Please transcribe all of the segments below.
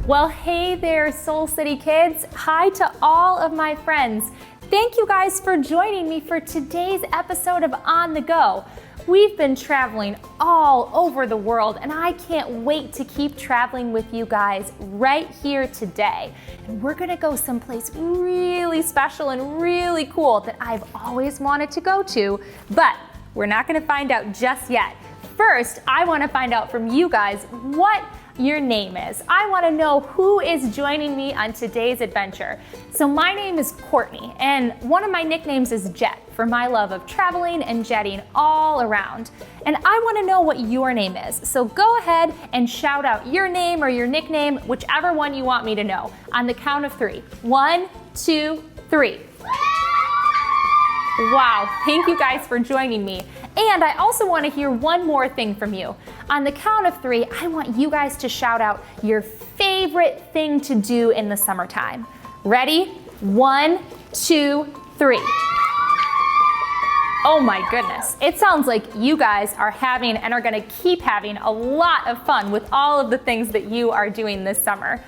Well, hey there, Soul City kids. Hi to all of my friends. Thank you guys for joining me for today's episode of On the Go. We've been traveling all over the world, and I can't wait to keep traveling with you guys right here today. And we're gonna go someplace really special and really cool that I've always wanted to go to, but we're not gonna find out just yet. First, I wanna find out from you guys what your name is. I wanna know who is joining me on today's adventure. So my name is Courtney, and one of my nicknames is Jet for my love of traveling and jetting all around. And I wanna know what your name is. So go ahead and shout out your name or your nickname, whichever one you want me to know, on the count of 3. 1, 2, 3. Wow, thank you guys for joining me. And I also want to hear one more thing from you. On the count of 3, I want you guys to shout out your favorite thing to do in the summertime. Ready? 1, 2, 3. Oh my goodness, it sounds like you guys are having and are going to keep having a lot of fun with all of the things that you are doing this summer.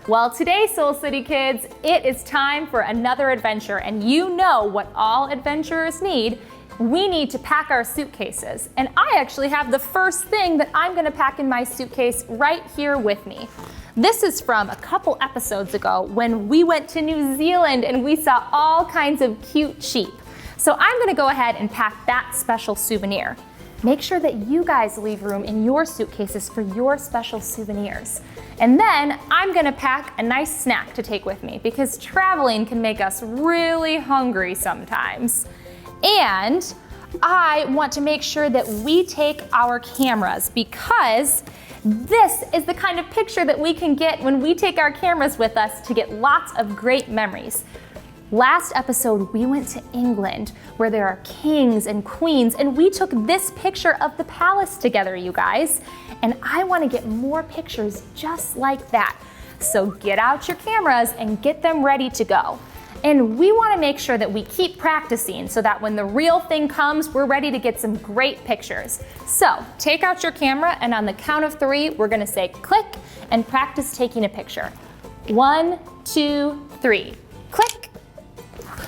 Well, today, Soul City kids, it is time for another adventure, and you know what all adventurers need. We need to pack our suitcases, and I actually have the first thing that I'm gonna pack in my suitcase right here with me. This is from a couple episodes ago when we went to New Zealand and we saw all kinds of cute sheep. So I'm gonna go ahead and pack that special souvenir. Make sure that you guys leave room in your suitcases for your special souvenirs. And then I'm gonna pack a nice snack to take with me because traveling can make us really hungry sometimes. And I want to make sure that we take our cameras because this is the kind of picture that we can get when we take our cameras with us to get lots of great memories. Last episode, we went to England where there are kings and queens, and we took this picture of the palace together, you guys. And I want to get more pictures just like that. So get out your cameras and get them ready to go. And we want to make sure that we keep practicing so that when the real thing comes, we're ready to get some great pictures. So take out your camera, and on the count of 3, we're going to say click and practice taking a picture. 1, 2, 3. Click.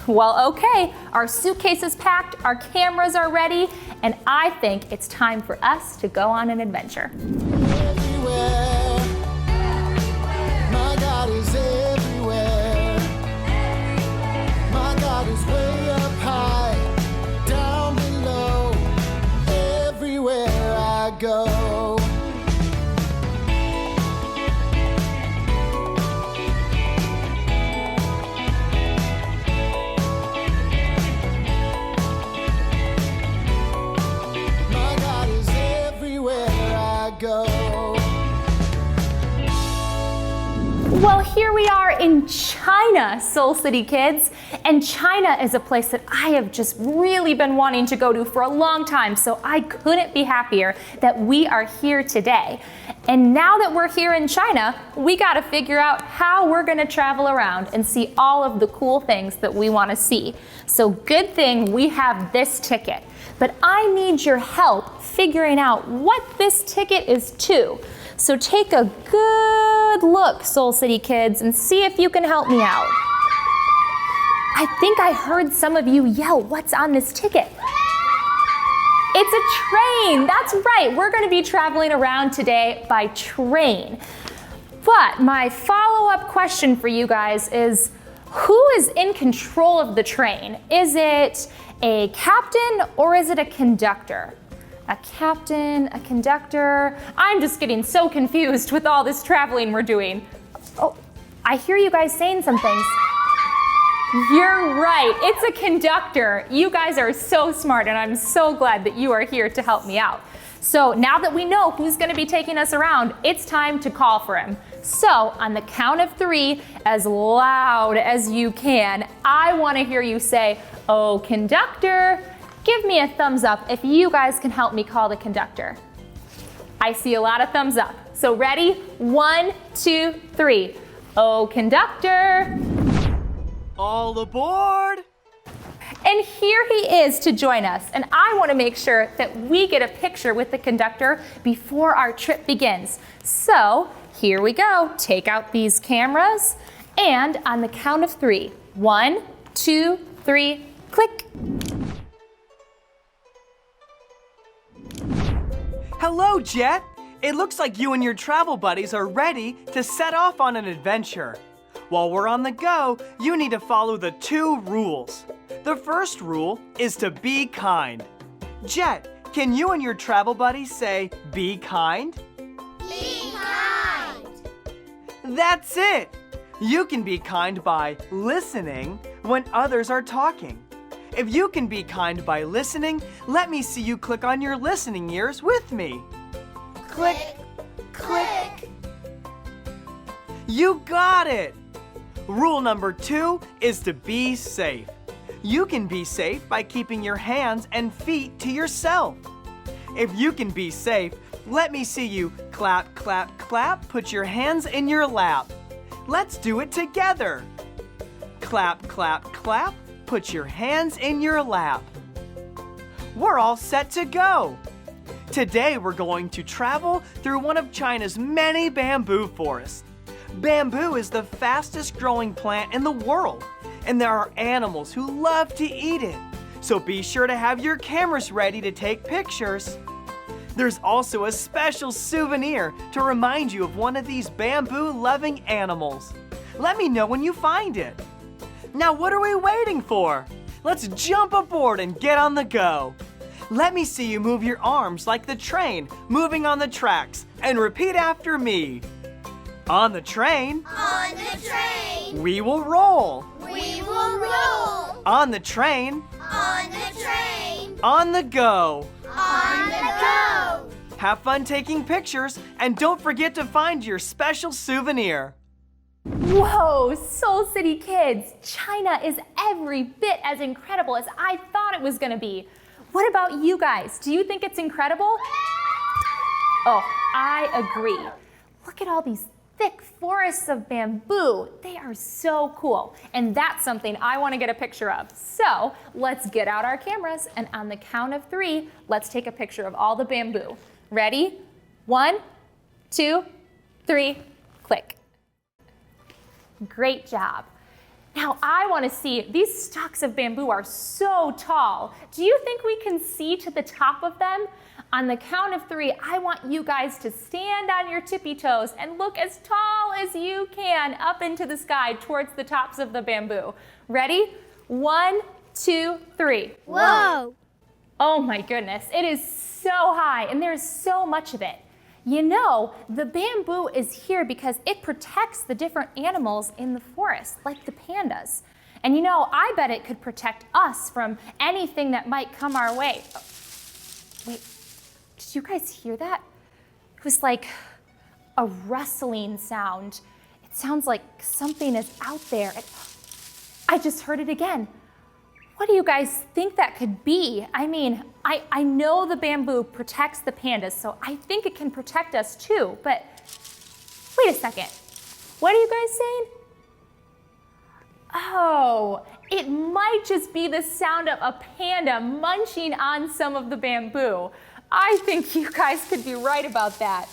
Well, okay, our suitcase is packed, our cameras are ready, and I think it's time for us to go on an adventure. Everywhere. My God is everywhere. My God is way up high, down below, everywhere I go. Well, here we are in China, Soul City kids. And China is a place that I have just really been wanting to go to for a long time, so I couldn't be happier that we are here today. And now that we're here in China, we gotta figure out how we're gonna travel around and see all of the cool things that we wanna see. So good thing we have this ticket. But I need your help figuring out what this ticket is to. So take a good look, Soul City kids, and see if you can help me out. I think I heard some of you yell, "What's on this ticket?" It's a train, that's right. We're gonna be traveling around today by train. But my follow-up question for you guys is, who is in control of the train? Is it a captain or is it a conductor? A captain, a conductor. I'm just getting so confused with all this traveling we're doing. Oh, I hear you guys saying some things. You're right, it's a conductor. You guys are so smart, and I'm so glad that you are here to help me out. So now that we know who's gonna be taking us around, it's time to call for him. So on the count of 3, as loud as you can, I wanna hear you say, "Oh, conductor." Give me a thumbs up if you guys can help me call the conductor. I see a lot of thumbs up. So ready? 1, 2, 3. Oh, conductor. All aboard! And here he is to join us, and I want to make sure that we get a picture with the conductor before our trip begins. So here we go. Take out these cameras, and on the count of 3, 1, 2, 3, click. Hello, Jet. It looks like you and your travel buddies are ready to set off on an adventure. While we're on the go, you need to follow the 2 rules. The first rule is to be kind. Jet, can you and your travel buddies say, be kind? Be kind. That's it! You can be kind by listening when others are talking. If you can be kind by listening, let me see you click on your listening ears with me. Click, click. You got it! Rule number 2 is to be safe. You can be safe by keeping your hands and feet to yourself. If you can be safe, let me see you clap, clap, clap, put your hands in your lap. Let's do it together. Clap, clap, clap, put your hands in your lap. We're all set to go. Today we're going to travel through one of China's many bamboo forests. Bamboo is the fastest growing plant in the world, and there are animals who love to eat it. So be sure to have your cameras ready to take pictures. There's also a special souvenir to remind you of one of these bamboo-loving animals. Let me know when you find it. Now what are we waiting for? Let's jump aboard and get on the go. Let me see you move your arms like the train moving on the tracks, and repeat after me. On the train, On the train, we will roll. we will roll. On the train, On the train, on the go. on the go. Have fun taking pictures, and don't forget to find your special souvenir. Whoa, Soul City kids, China is every bit as incredible as I thought it was gonna be. What about you guys? Do you think it's incredible? Oh, I agree. Look at all these thick forests of bamboo. They are so cool. And that's something I want to get a picture of. So let's get out our cameras, and on the count of 3, let's take a picture of all the bamboo. Ready? 1, 2, 3, click. Great job. Now I want to see, these stalks of bamboo are so tall. Do you think we can see to the top of them? On the count of 3, I want you guys to stand on your tippy toes and look as tall as you can up into the sky towards the tops of the bamboo. Ready? 1, 2, 3. Whoa. Oh my goodness, it is so high and there's so much of it. You know, the bamboo is here because it protects the different animals in the forest, like the pandas. And you know, I bet it could protect us from anything that might come our way. Oh, wait, did you guys hear that? It was like a rustling sound. It sounds like something is out there. I just heard it again. What do you guys think that could be? I mean, I know the bamboo protects the pandas, so I think it can protect us too, but wait a second. What are you guys saying? Oh, it might just be the sound of a panda munching on some of the bamboo. I think you guys could be right about that.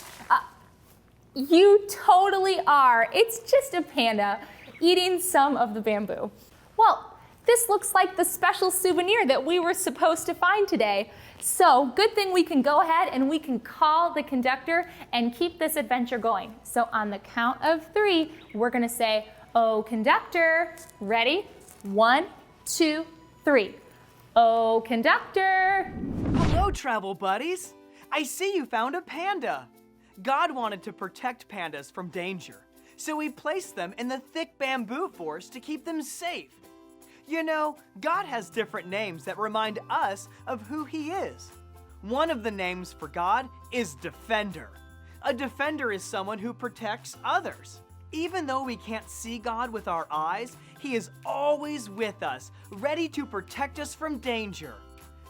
You totally are. It's just a panda eating some of the bamboo. Well, this looks like the special souvenir that we were supposed to find today. So good thing we can go ahead and we can call the conductor and keep this adventure going. So on the count of 3, we're gonna say, "Oh, conductor." Ready? 1, 2, 3. Oh, conductor. Hello, travel buddies. I see you found a panda. God wanted to protect pandas from danger, so he placed them in the thick bamboo forest to keep them safe. You know, God has different names that remind us of who he is. One of the names for God is Defender. A defender is someone who protects others. Even though we can't see God with our eyes, he is always with us, ready to protect us from danger.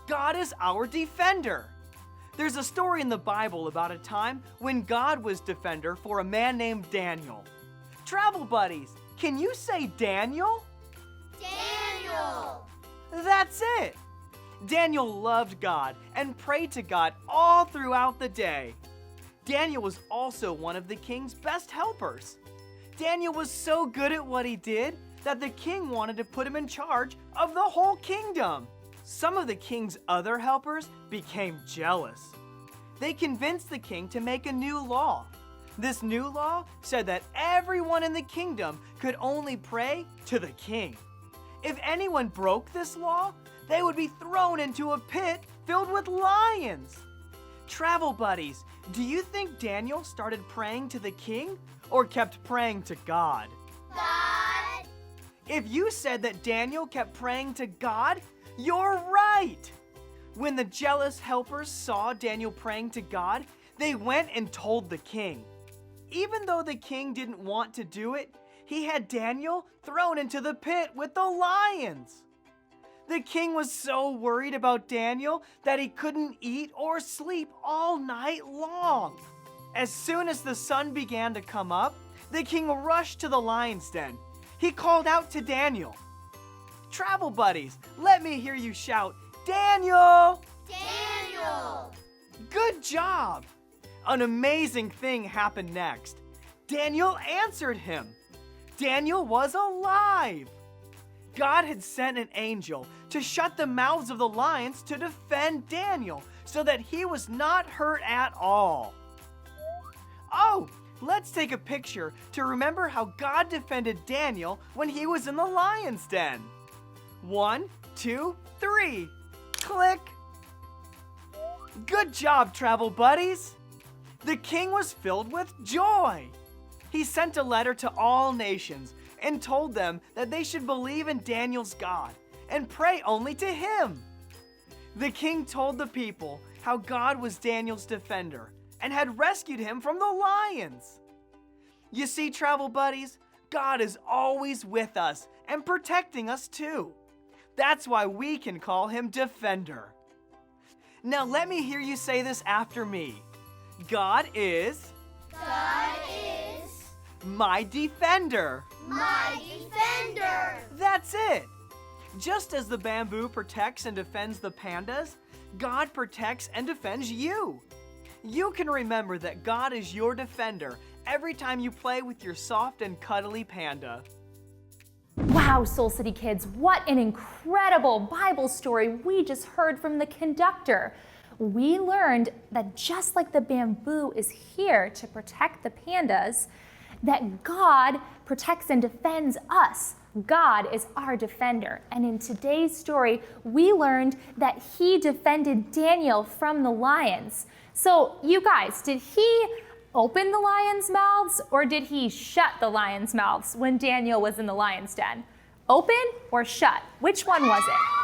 God is our defender. There's a story in the Bible about a time when God was defender for a man named Daniel. Travel buddies, can you say Daniel? Daniel. That's it! Daniel loved God and prayed to God all throughout the day. Daniel was also one of the king's best helpers. Daniel was so good at what he did that the king wanted to put him in charge of the whole kingdom. Some of the king's other helpers became jealous. They convinced the king to make a new law. This new law said that everyone in the kingdom could only pray to the king. If anyone broke this law, they would be thrown into a pit filled with lions. Travel buddies, do you think Daniel started praying to the king or kept praying to God? God. If you said that Daniel kept praying to God, you're right. When the jealous helpers saw Daniel praying to God, they went and told the king. Even though the king didn't want to do it, he had Daniel thrown into the pit with the lions. The king was so worried about Daniel that he couldn't eat or sleep all night long. As soon as the sun began to come up, the king rushed to the lion's den. He called out to Daniel. Travel buddies, let me hear you shout, Daniel! Daniel. Good job! An amazing thing happened next. Daniel answered him. Daniel was alive. God had sent an angel to shut the mouths of the lions to defend Daniel so that he was not hurt at all. Oh, let's take a picture to remember how God defended Daniel when he was in the lion's den. 1, 2, 3. Click. Good job, travel buddies. The king was filled with joy. He sent a letter to all nations and told them that they should believe in Daniel's God and pray only to him. The king told the people how God was Daniel's defender and had rescued him from the lions. You see, travel buddies, God is always with us and protecting us too. That's why we can call him Defender. Now let me hear you say this after me. God is God is my defender. my defender. That's it. Just as the bamboo protects and defends the pandas, God protects and defends you. You can remember that God is your defender every time you play with your soft and cuddly panda. Wow, Soul City kids, what an incredible Bible story we just heard from the conductor. We learned that just like the bamboo is here to protect the pandas, that God protects and defends us. God is our defender. And in today's story, we learned that he defended Daniel from the lions. So you guys, did he open the lions' mouths or did he shut the lions' mouths when Daniel was in the lion's den? Open or shut? Which one was it?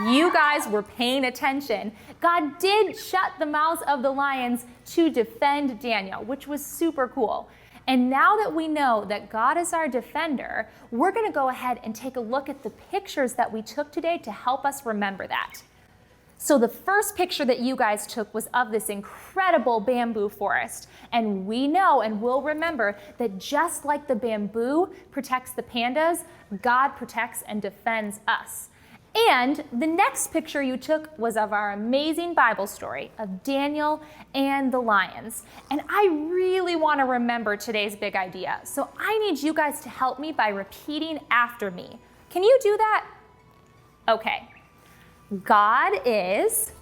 You guys were paying attention. God did shut the mouths of the lions to defend Daniel, which was super cool. And now that we know that God is our defender, we're going to go ahead and take a look at the pictures that we took today to help us remember that. So the first picture that you guys took was of this incredible bamboo forest. And we know and will remember that just like the bamboo protects the pandas, God protects and defends us. And the next picture you took was of our amazing Bible story of Daniel and the lions. And I really want to remember today's big idea. So I need you guys to help me by repeating after me. Can you do that? Okay. God is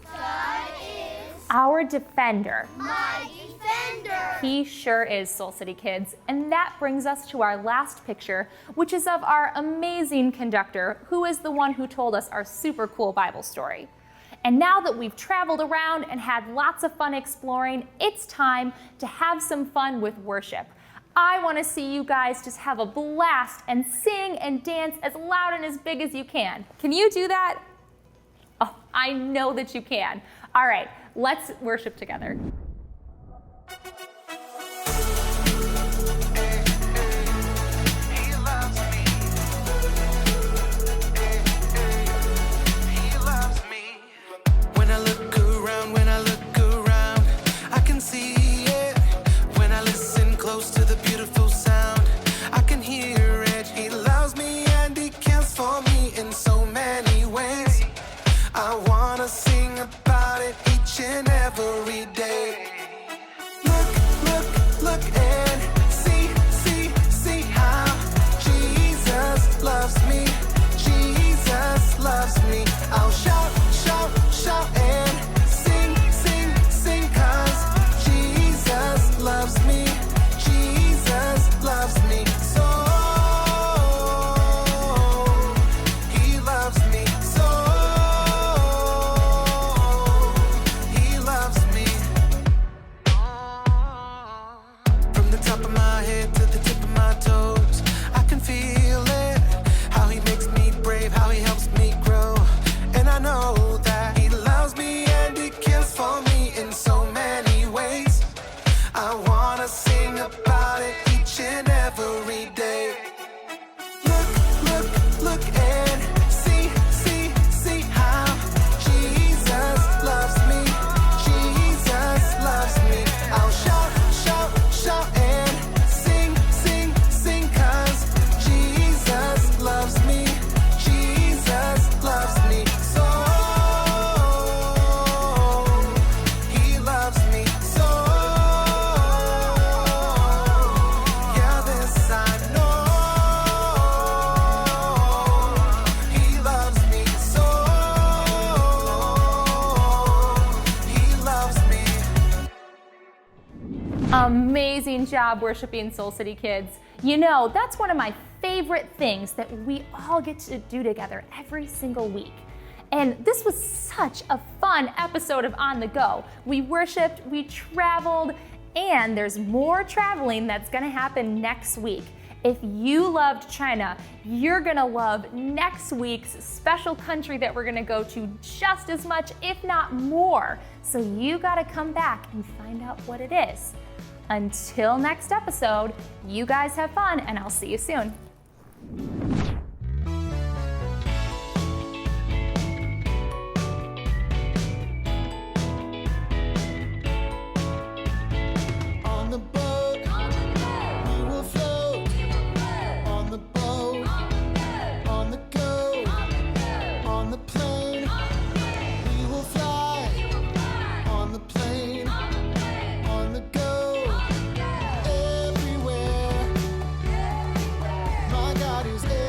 our defender. My defender. He sure is, Soul City kids. And that brings us to our last picture, which is of our amazing conductor, who is the one who told us our super cool Bible story. And now that we've traveled around and had lots of fun exploring, it's time to have some fun with worship. I want to see you guys just have a blast and sing and dance as loud and as big as you can. Can you do that? Oh, I know that you can. All right, let's worship together. I wanna sing about it each and every day. Amazing job worshiping, Soul City kids. You know, that's one of my favorite things that we all get to do together every single week. And this was such a fun episode of On the Go. We worshiped, we traveled, and there's more traveling that's gonna happen next week. If you loved China, you're gonna love next week's special country that we're gonna go to just as much, if not more. So you gotta come back and find out what it is. Until next episode, you guys have fun, and I'll see you soon. On the boat, we will float. On the boat, on the go. On the plane, we will fly. On the plane, on the go. Everywhere, my God is everywhere.